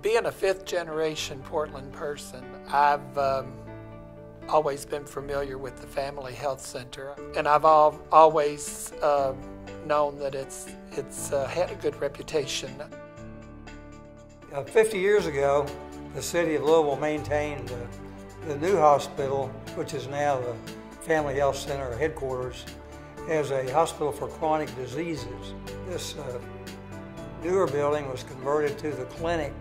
Being a fifth-generation Portland person, I've always been familiar with the Family Health Center, and I've always known that it's had a good reputation. 50 years ago, the city of Louisville maintained the new hospital, which is now the Family Health Center headquarters, as a hospital for chronic diseases. This newer building was converted to the clinic,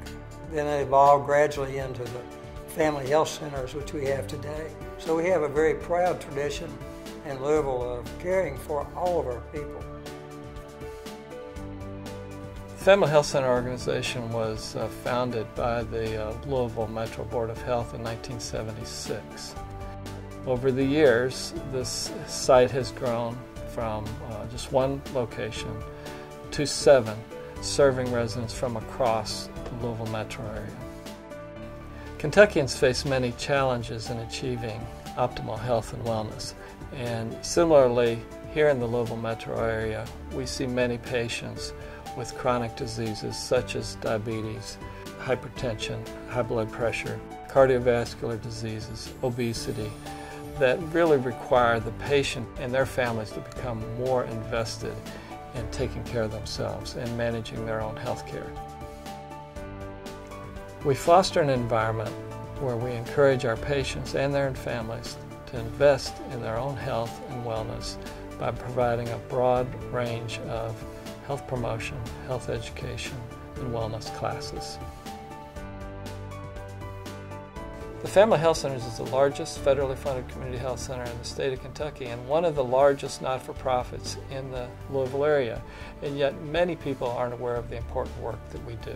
then it evolved gradually into the Family Health Centers, which we have today. So we have a very proud tradition in Louisville of caring for all of our people. The Family Health Center organization was founded by the Louisville Metro Board of Health in 1976. Over the years, this site has grown from just one location to 7, serving residents from across the Louisville metro area. Kentuckians face many challenges in achieving optimal health and wellness, and similarly, here in the Louisville metro area, we see many patients with chronic diseases such as diabetes, hypertension, high blood pressure, cardiovascular diseases, obesity, that really require the patient and their families to become more invested in taking care of themselves and managing their own health care. We foster an environment where we encourage our patients and their families to invest in their own health and wellness by providing a broad range of health promotion, health education, and wellness classes. The Family Health Centers is the largest federally funded community health center in the state of Kentucky and one of the largest not-for-profits in the Louisville area, and yet many people aren't aware of the important work that we do.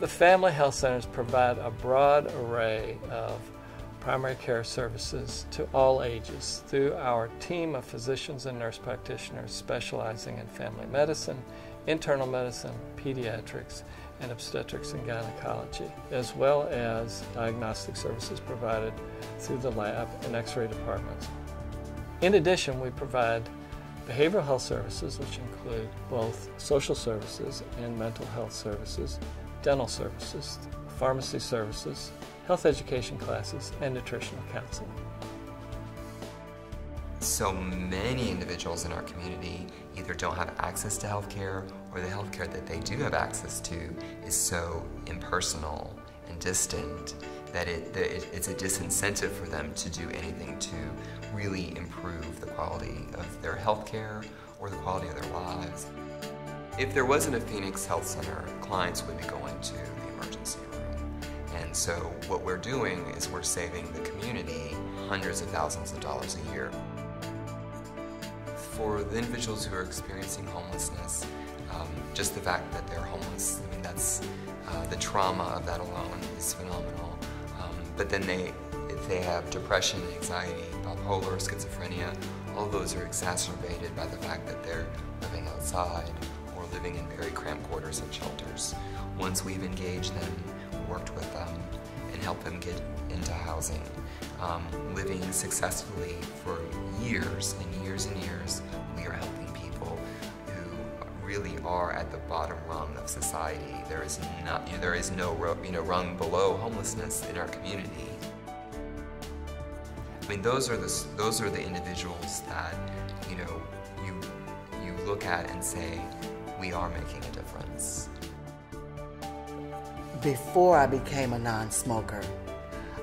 The Family Health Centers provide a broad array of primary care services to all ages through our team of physicians and nurse practitioners specializing in family medicine, internal medicine, pediatrics, and obstetrics and gynecology, as well as diagnostic services provided through the lab and x-ray departments. In addition, we provide behavioral health services, which include both social services and mental health services, dental services, pharmacy services, health education classes, and nutritional counseling. So many individuals in our community either don't have access to healthcare, or the healthcare that they do have access to is so impersonal and distant that it's a disincentive for them to do anything to really improve the quality of their healthcare or the quality of their lives. If there wasn't a Phoenix Health Center, clients would be going to the emergency room. And so what we're doing is we're saving the community hundreds of thousands of dollars a year. For the individuals who are experiencing homelessness, just the fact that they're homeless, I mean, that's the trauma of that alone is phenomenal. But then if they have depression, anxiety, bipolar, schizophrenia, all of those are exacerbated by the fact that they're living outside or living in very cramped quarters and shelters. Once we've engaged them, worked with them, and helped them get into housing, living successfully for years and years and years, we are helping people who really are at the bottom rung of society. There is no rung below homelessness in our community. I mean, those are the individuals that you look at and say, we are making a difference. Before I became a non-smoker,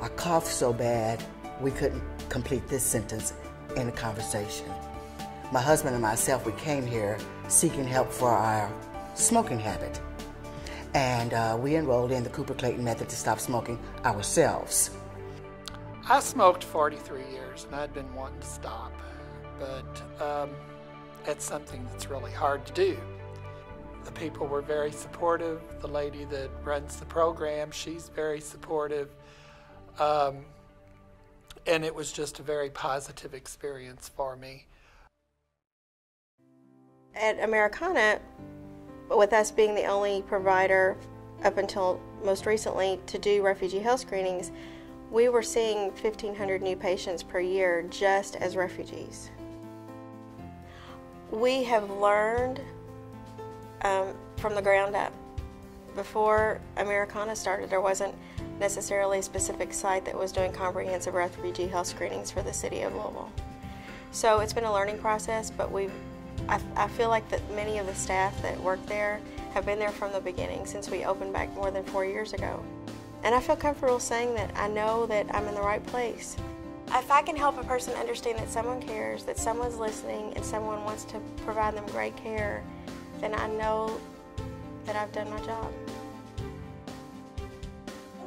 I coughed so bad we couldn't complete this sentence in a conversation. My husband and myself, we came here seeking help for our smoking habit. And we enrolled in the Cooper-Clayton method to stop smoking ourselves. I smoked 43 years and I'd been wanting to stop, but it's something that's really hard to do. The people were very supportive. The lady that runs the program, she's very supportive. And it was just a very positive experience for me. At Americana, with us being the only provider up until most recently to do refugee health screenings, we were seeing 1,500 new patients per year just as refugees. We have learned from the ground up. Before Americana started, there wasn't necessarily a specific site that was doing comprehensive refugee health screenings for the city of Louisville. So it's been a learning process, but I feel like that many of the staff that work there have been there from the beginning, since we opened back more than 4 years ago. And I feel comfortable saying that I know that I'm in the right place. If I can help a person understand that someone cares, that someone's listening, and someone wants to provide them great care, then I know that I've done my job.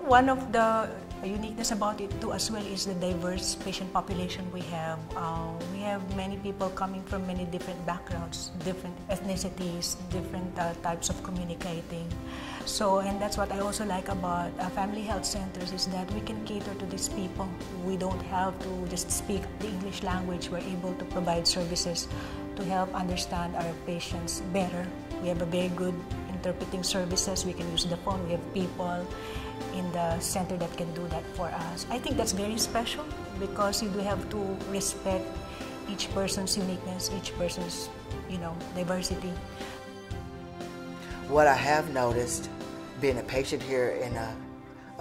One of the uniqueness about it too as well is the diverse patient population we have. We have many people coming from many different backgrounds, different ethnicities, different types of communicating. So, and that's what I also like about family health centers, is that we can cater to these people. We don't have to just speak the English language. We're able to provide services to help understand our patients better. We have a very good interpreting services. We can use the phone. We have people in the center that can do that for us. I think that's very special, because you do have to respect each person's uniqueness, each person's, diversity. What I have noticed being a patient here in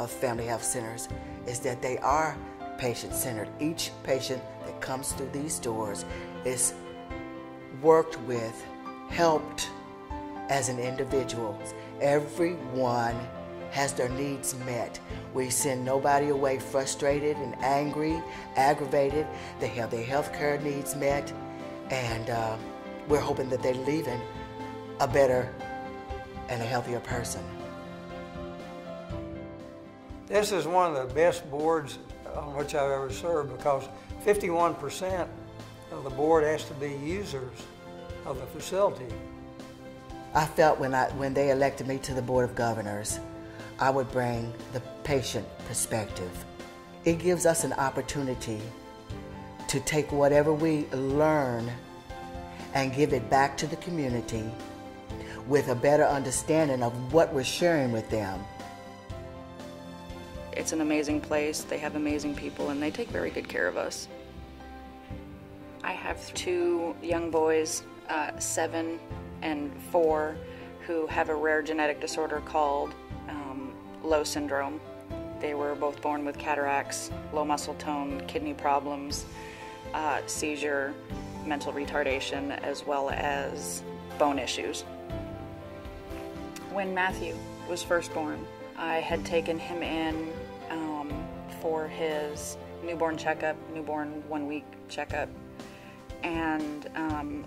family health centers is that they are patient-centered. Each patient that comes through these doors is worked with, helped as an individual. Everyone has their needs met. We send nobody away frustrated and angry, aggravated. They have their health care needs met, and we're hoping that they're leaving a better and a healthier person. This is one of the best boards on which I've ever served, because 51% of the board has to be users of the facility. I felt when they elected me to the Board of Governors, I would bring the patient perspective. It gives us an opportunity to take whatever we learn and give it back to the community with a better understanding of what we're sharing with them. It's an amazing place, they have amazing people, and they take very good care of us. I have 2 young boys, 7 and 4, who have a rare genetic disorder called Low syndrome. They were both born with cataracts, low muscle tone, kidney problems, seizure, mental retardation, as well as bone issues. When Matthew was first born, I had taken him in for his newborn checkup, newborn 1-week checkup, and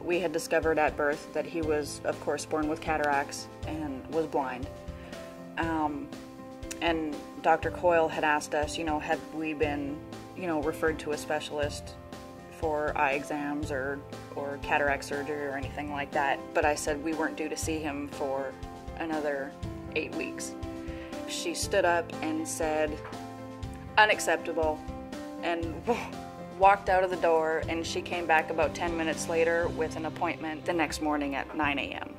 we had discovered at birth that he was, of course, born with cataracts and was blind. And Dr. Coyle had asked us, had we been, referred to a specialist for eye exams or cataract surgery or anything like that. But I said we weren't due to see him for another 8 weeks. She stood up and said, "Unacceptable," and walked out of the door, and she came back about 10 minutes later with an appointment the next morning at 9 a.m.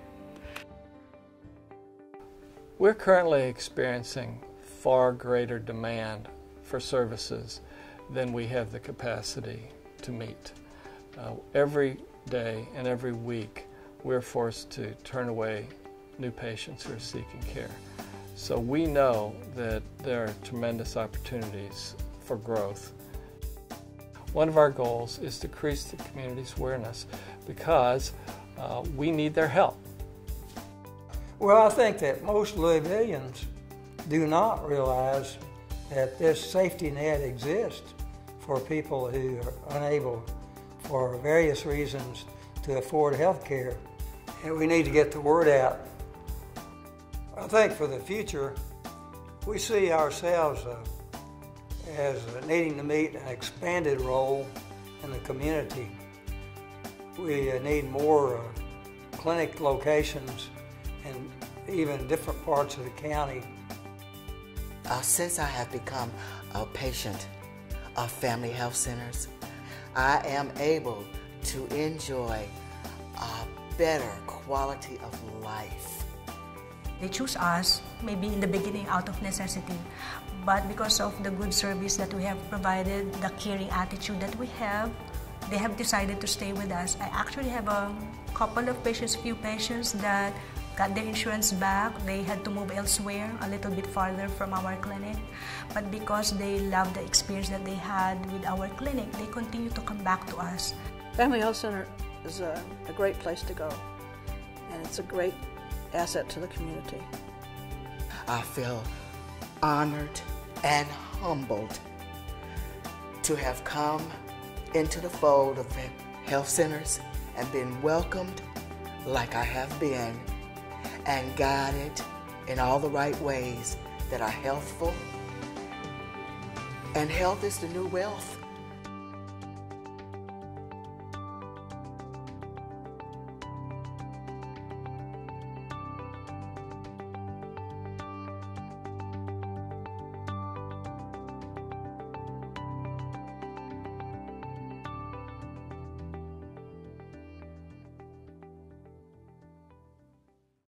We're currently experiencing far greater demand for services than we have the capacity to meet. Every day and every week, we're forced to turn away new patients who are seeking care. So we know that there are tremendous opportunities for growth. One of our goals is to increase the community's awareness, because we need their help. Well, I think that most Louisvillians do not realize that this safety net exists for people who are unable, for various reasons, to afford health care. And we need to get the word out. I think for the future, we see ourselves as needing to meet an expanded role in the community. We need more clinic locations in even different parts of the county. Since I have become a patient of family health centers, I am able to enjoy a better quality of life. They choose us, maybe in the beginning out of necessity, but because of the good service that we have provided, the caring attitude that we have, they have decided to stay with us. I actually have a couple of patients, few patients that got their insurance back. They had to move elsewhere, a little bit farther from our clinic. But because they loved the experience that they had with our clinic, they continue to come back to us. Family Health Center is a great place to go, and it's a great asset to the community. I feel honored and humbled to have come into the fold of health centers and been welcomed like I have been and guided in all the right ways that are healthful. And health is the new wealth.